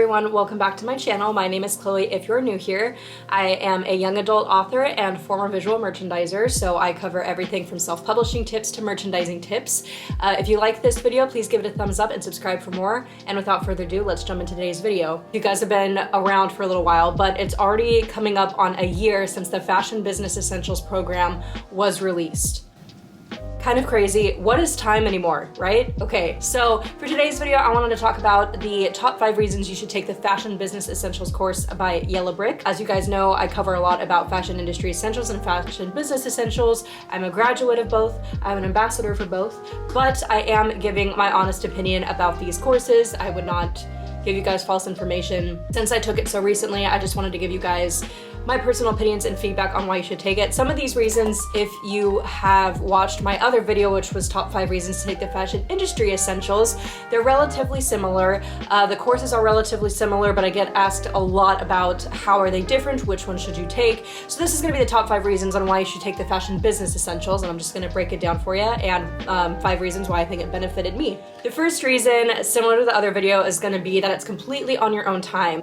everyone, welcome back to my channel. My name is Chloe if you're new here. I am a young adult author and former visual merchandiser, so I cover everything from self-publishing tips to merchandising tips. If you like this video, please give it a thumbs up and subscribe for more. And without further ado, let's jump into today's video. You guys have been around for a little while, but it's already coming up on a year since the Fashion Business Essentials program was released. Kind of crazy. What is time anymore, right? Okay, so for today's video, I wanted to talk about the top 5 reasons you should take the Fashion Business Essentials course by Yellow Brick. As you guys know, I cover a lot about fashion industry essentials and fashion business essentials. I'm a graduate of both. I'm an ambassador for both, but I am giving my honest opinion about these courses. I would not give you guys false information. Since I took it so recently, I just wanted to give you guys my personal opinions and feedback on why you should take it. Some of these reasons, if you have watched my other video, which was top 5 reasons to take the fashion industry essentials, they're relatively similar. The courses are relatively similar, but I get asked a lot about how are they different, which one should you take. So this is gonna be the top 5 reasons on why you should take the fashion business essentials, and I'm just gonna break it down for you, and 5 reasons why I think it benefited me. The first reason, similar to the other video, is gonna be that it's completely on your own time.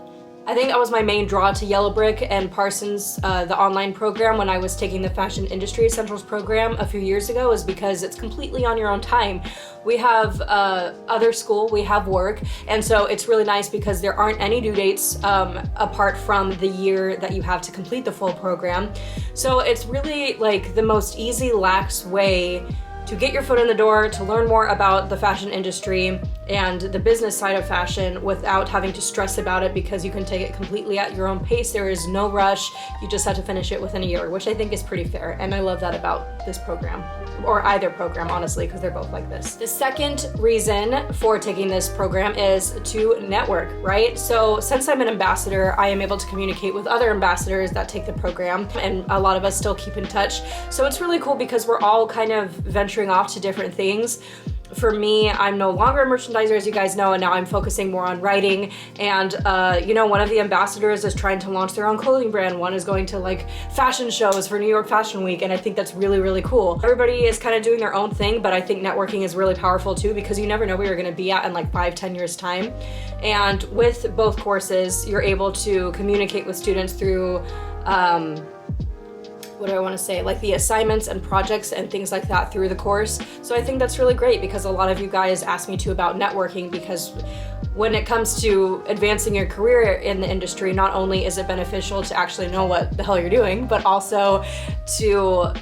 I think that was my main draw to Yellow Brick and Parsons, the online program, when I was taking the Fashion Industry Essentials program a few years ago, is because it's completely on your own time. We have other school, we have work, and so it's really nice because there aren't any due dates apart from the year that you have to complete the full program. So it's really like the most easy, lax way to get your foot in the door, to learn more about the fashion industry and the business side of fashion without having to stress about it, because you can take it completely at your own pace. There is no rush. You just have to finish it within a year, which I think is pretty fair. And I love that about this program, or either program, honestly, because they're both like this. The second reason for taking this program is to network, right? So since I'm an ambassador, I am able to communicate with other ambassadors that take the program, and a lot of us still keep in touch. So it's really cool because we're all kind of venturing off to different things. For me, I'm no longer a merchandiser, as you guys know, and now I'm focusing more on writing. And you know, one of the ambassadors is trying to launch their own clothing brand. One is going to like fashion shows for New York Fashion Week, and I think that's really, really cool. Everybody is kind of doing their own thing, but I think networking is really powerful too, because you never know where you're gonna be at in like 5-10 years time. And with both courses, you're able to communicate with students through what do I want to say, like the assignments and projects and things like that through the course. So I think that's really great, because a lot of you guys ask me too about networking, because when it comes to advancing your career in the industry, not only is it beneficial to actually know what the hell you're doing, but also to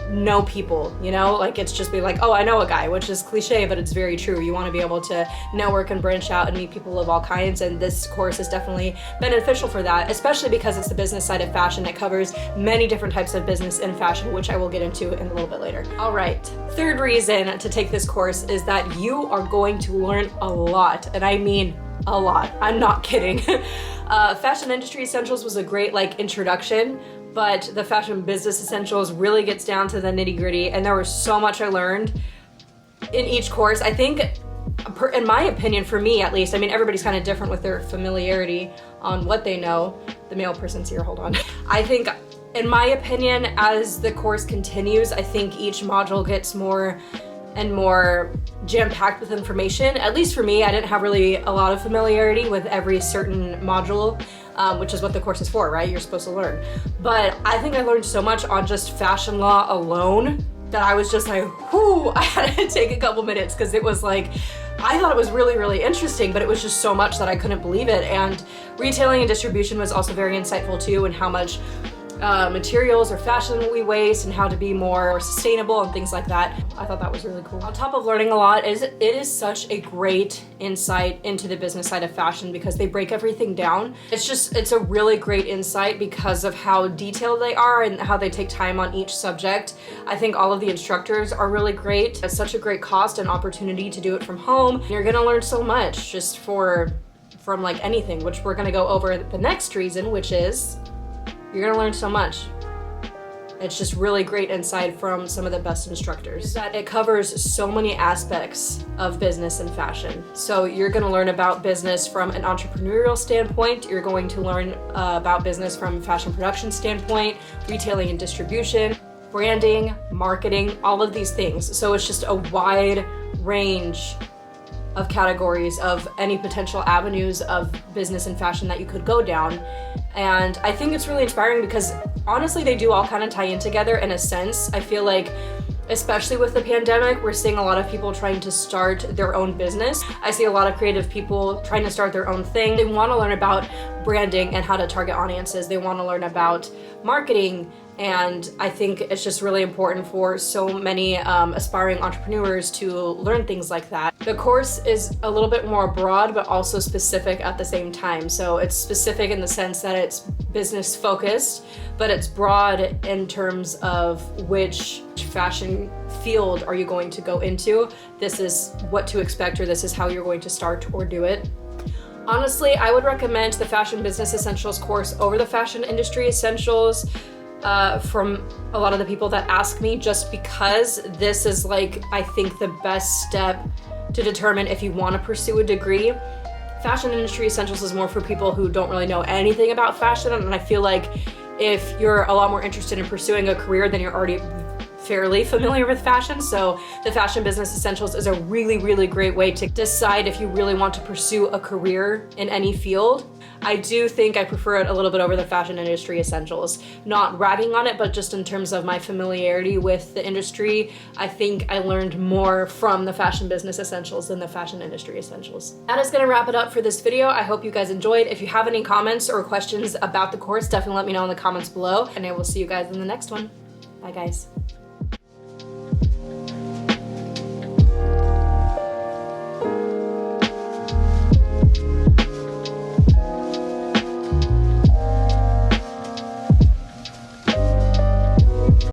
know people, you know? Like, it's just be like, oh, I know a guy, which is cliche, but it's very true. You want to be able to network and branch out and meet people of all kinds, and this course is definitely beneficial for that, especially because it's the business side of fashion. It covers many different types of business in fashion, which I will get into in a little bit later. All right, third reason to take this course is that you are going to learn a lot, and I mean a lot. I'm not kidding. Fashion Industry Essentials was a great like introduction, but the Fashion Business Essentials really gets down to the nitty-gritty, and there was so much I learned in each course. I think, in my opinion, for me at least, I mean, everybody's kind of different with their familiarity on what they know. The male person's here, hold on. I think, in my opinion, as the course continues, I think each module gets more and more jam-packed with information. At least for me, I didn't have really a lot of familiarity with every certain module, which is what the course is for, right? You're supposed to learn. But I think I learned so much on just fashion law alone that I was just like, whoo, I had to take a couple minutes, because it was like, I thought it was really, really interesting, but it was just so much that I couldn't believe it. And retailing and distribution was also very insightful too, and how much materials or fashion we waste, and how to be more sustainable and things like that. I thought that was really cool. On top of learning a lot, it is such a great insight into the business side of fashion, because they break everything down. It's a really great insight because of how detailed they are and how they take time on each subject. I think all of the instructors are really great. It's such a great cost and opportunity to do it from home. You're gonna learn so much just from like anything, which we're gonna go over the next reason, which is you're gonna learn so much. It's just really great insight from some of the best instructors. That it covers so many aspects of business and fashion. So you're gonna learn about business from an entrepreneurial standpoint. You're going to learn about business from a fashion production standpoint, retailing and distribution, branding, marketing, all of these things. So it's just a wide range of categories of any potential avenues of business and fashion that you could go down. And I think it's really inspiring because honestly, they do all kind of tie in together in a sense. I feel like, especially with the pandemic, we're seeing a lot of people trying to start their own business. I see a lot of creative people trying to start their own thing. They want to learn about branding and how to target audiences. They want to learn about marketing. And I think it's just really important for so many aspiring entrepreneurs to learn things like that. The course is a little bit more broad, but also specific at the same time. So it's specific in the sense that it's business focused, but it's broad in terms of which fashion field are you going to go into. This is what to expect, or this is how you're going to start or do it. Honestly, I would recommend the Fashion Business Essentials course over the Fashion Industry Essentials. From a lot of the people that ask me, just because this is like, I think, the best step to determine if you want to pursue a degree. Fashion Industry Essentials is more for people who don't really know anything about fashion, and I feel like if you're a lot more interested in pursuing a career, then you're already fairly familiar with fashion. So the Fashion Business Essentials is a really, really great way to decide if you really want to pursue a career in any field. I do think I prefer it a little bit over the Fashion Industry Essentials. Not ragging on it, but just in terms of my familiarity with the industry, I think I learned more from the Fashion Business Essentials than the Fashion Industry Essentials. That is gonna wrap it up for this video. I hope you guys enjoyed. If you have any comments or questions about the course, definitely let me know in the comments below, and I will see you guys in the next one. Bye guys.